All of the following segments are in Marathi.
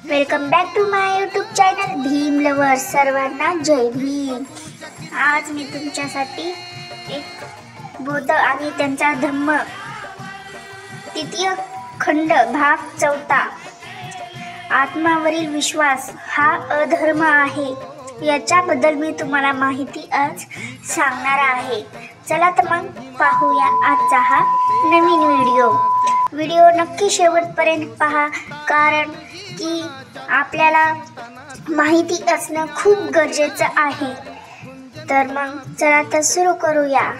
Welcome back to my YouTube channel Bhim lover. सर्वांना जय भीम. आज मी तुमच्यासाठी एक बौद्ध आणि त्यांचा धम्म तृतीय खंड भाग 4 आत्मावरील विश्वास हा अधर्म आहे याच्याबद्दल मी तुम्हाला माहिती आज सांगणार आहे. चला तर मग पाहूया आजचा हा नवीन व्हिडिओ नक्की शेवटपर्यंत पहा, कारण की आपल्याला माहिती असणं खूप गरजेचं आहे. तर मग चला तर सुरू करूया.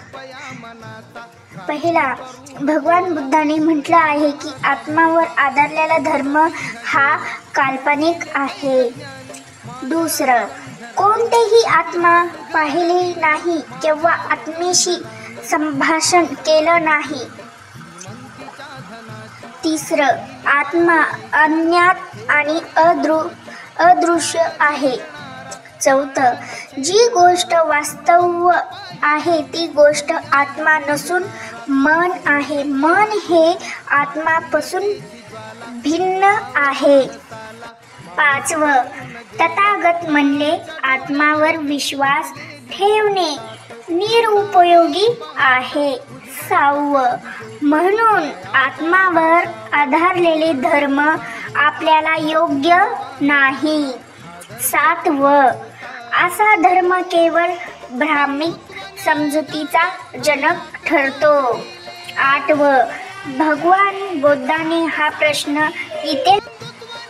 पहिला, भगवान बुद्धाने म्हटलं आहे की आत्मावर आधारलेला धर्म हा काल्पनिक आहे. दुसरं, कोणतेही आत्मा पाहिले नाही किंवा आत्मेशी संभाषण केलं नाही. तिसरं, आत्मा अज्ञात आणि अदृश्य आहे. चौथं, जी गोष्ट वास्तव आहे ती गोष्ट आत्मा नसून मन आहे. मन हे आत्मापासून भिन्न आहे. पाचवं, तथागत म्हणले आत्मावर विश्वास ठेवणे निरुपयोगी आहे. सहावं, म्हणून आत्मावर आधारलेले धर्म आपल्याला योग्य नाही. सातवं, असा धर्म केवळ भ्रामिक समजुतीचा जनक ठरतो. आठवं, भगवान बुद्धाने हा प्रश्न इथे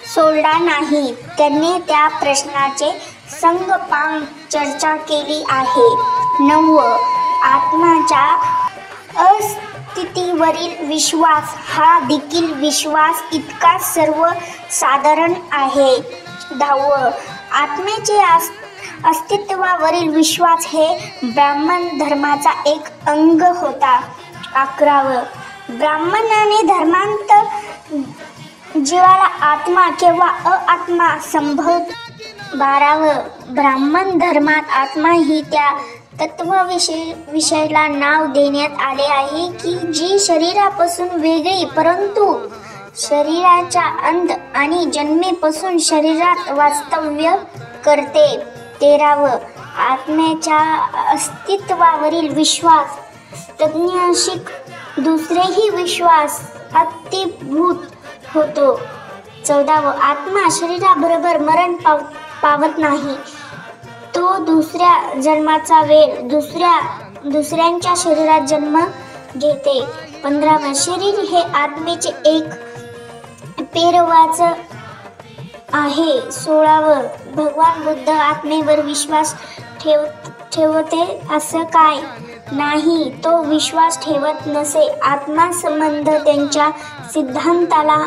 सोडला नाही. त्यांनी त्या प्रश्नाचे संगपांग चर्चा केली आहे. नववं, आत्म्याच्या अस्तित्वावरील विश्वास हा देखील विश्वास इतका सर्वसाधारण आहे. 10वं, आत्म्याचे अस्तित्वावरील विश्वास हे ब्राह्मण धर्माचा एक अंग होता. 11वं, ब्राह्मणाने धर्मांत जीवाला आत्मा किंवा अआत्मा संभवत. 12वं, ब्राह्मण धर्मात आत्मा ही त्या तत्वविषयाला नाव देण्यात आले आहे की जी शरीरापासून वेगळी परंतु शरीराच्या अंत आणि जन्मेपासून शरीरात वास्तव्य करते. 13वं, आत्म्याच्या अस्तित्वावरील विश्वास तज्ञांशिक दुसरेही विश्वास अतिभूत होतो. 14वं, आत्मा शरीराबरोबर मरण पावत नाही. तो दुसऱ्या जन्माचा वेळ दुसऱ्यांच्या शरीरात जन्म घेते. 15वं, शरीर हे आत्मेचे एक पेरवाच आहे. 16वं, भगवान बुद्ध आत्मेवर विश्वास ठेवते असं काय नाही. तो विश्वास ठेवत नसे. आत्मा संबंध त्यांच्या सिद्धांताला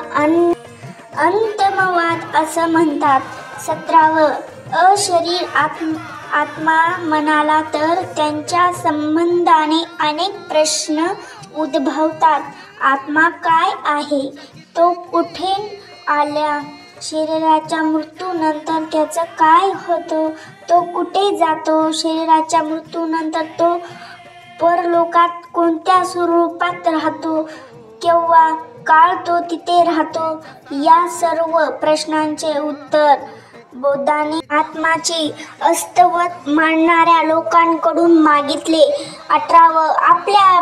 अंतमवाद असं म्हणतात. 17वं, अशरीर आत्मा म्हणाला तर त्यांच्या संबंधाने अनेक प्रश्न उद्भवतात. आत्मा काय आहे? तो कुठे आला? शरीराच्या मृत्यूनंतर त्याचं काय होतं? तो कुठे जातो? शरीराच्या मृत्यूनंतर तो परलोकात कोणत्या स्वरूपात राहतो? केव्हा काळ तो तिथे राहतो? या सर्व प्रश्नांचे उत्तर बुद्धाने आत्माचे अस्तित्व मानणाऱ्या लोकांकडून मागितले. 18वं, आपल्या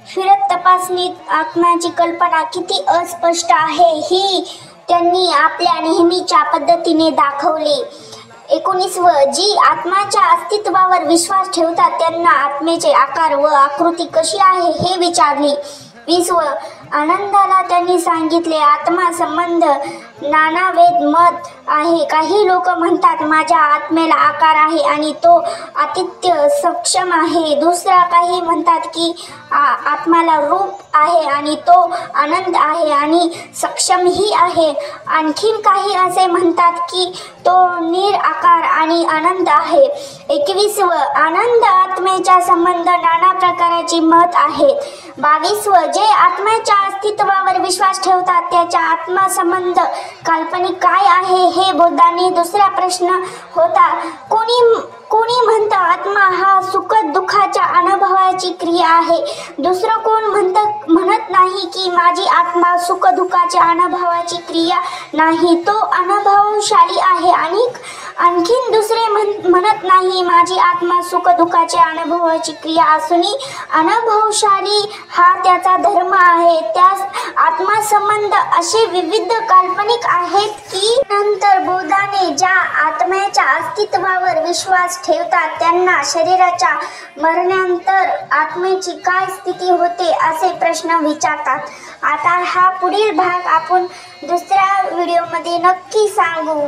फिरत तपासणीत आत्म्याची कल्पना किती अस्पष्ट आहे ही त्यांनी आपल्या नेहमीच्या पद्धतीने दाखवले. 19वं, जी आत्म्याच्या अस्तित्वावर विश्वास ठेवतात त्यांना आत्मेचे आकार व आकृती कशी आहे हे विचारले. 20वं, आनंदाला त्यांनी सांगितले आत्मा संबंध नानावेद मत आहे. काही लोक म्हणतात माझ्या आत्मेला आकार आहे आणि तो अतित्य सक्षम आहे. दुसरा काही म्हणतात की आत्म्याला रूप आहे आणि तो आनंद आहे आणि सक्षमही आहे. आणखीन काही असे म्हणतात की तो निराकार आणि आनंद आहे. 21वं, आनंद आत्मेच्या संबंध नाना प्रकारची मत आहेत. 22वं, जे आत्म्याच्या अस्तित्वावर विश्वास ठेवतात त्याच्या आत्मसंबंध काल्पनिक काय आहे हे बुद्धाने दुसरा प्रश्न होता. कोणी कोणी म्हणतं आत्मा हा सुख दुःखाच्या अनुभवाची क्रिया आहे, दुसरं कोण म्हणत नाही की माझी आत्मा सुख दुःखाच्या अनुभवाची क्रिया नाही, तो अनुभवशाली आहे. आणि आणखीन दुसरे म्हणत नाही माझी आत्मा सुख दुःखाच्या अनुभवाची क्रिया असूनही अनुभवशाली हा त्याचा धर्म आहे. त्यास आत्मासंबंध असे विविध काल्पनिक आहेत की नंतर बौद्धाने ज्या आत्म्याच्या अस्तित्वावर विश्वास ठेवतात त्यांना शरीराच्या मरणानंतर आत्म्याची काय स्थिती होते असे प्रश्न विचारतात. आता हा पुढील भाग आपण दुसऱ्या व्हिडिओमध्ये नक्की सांगू.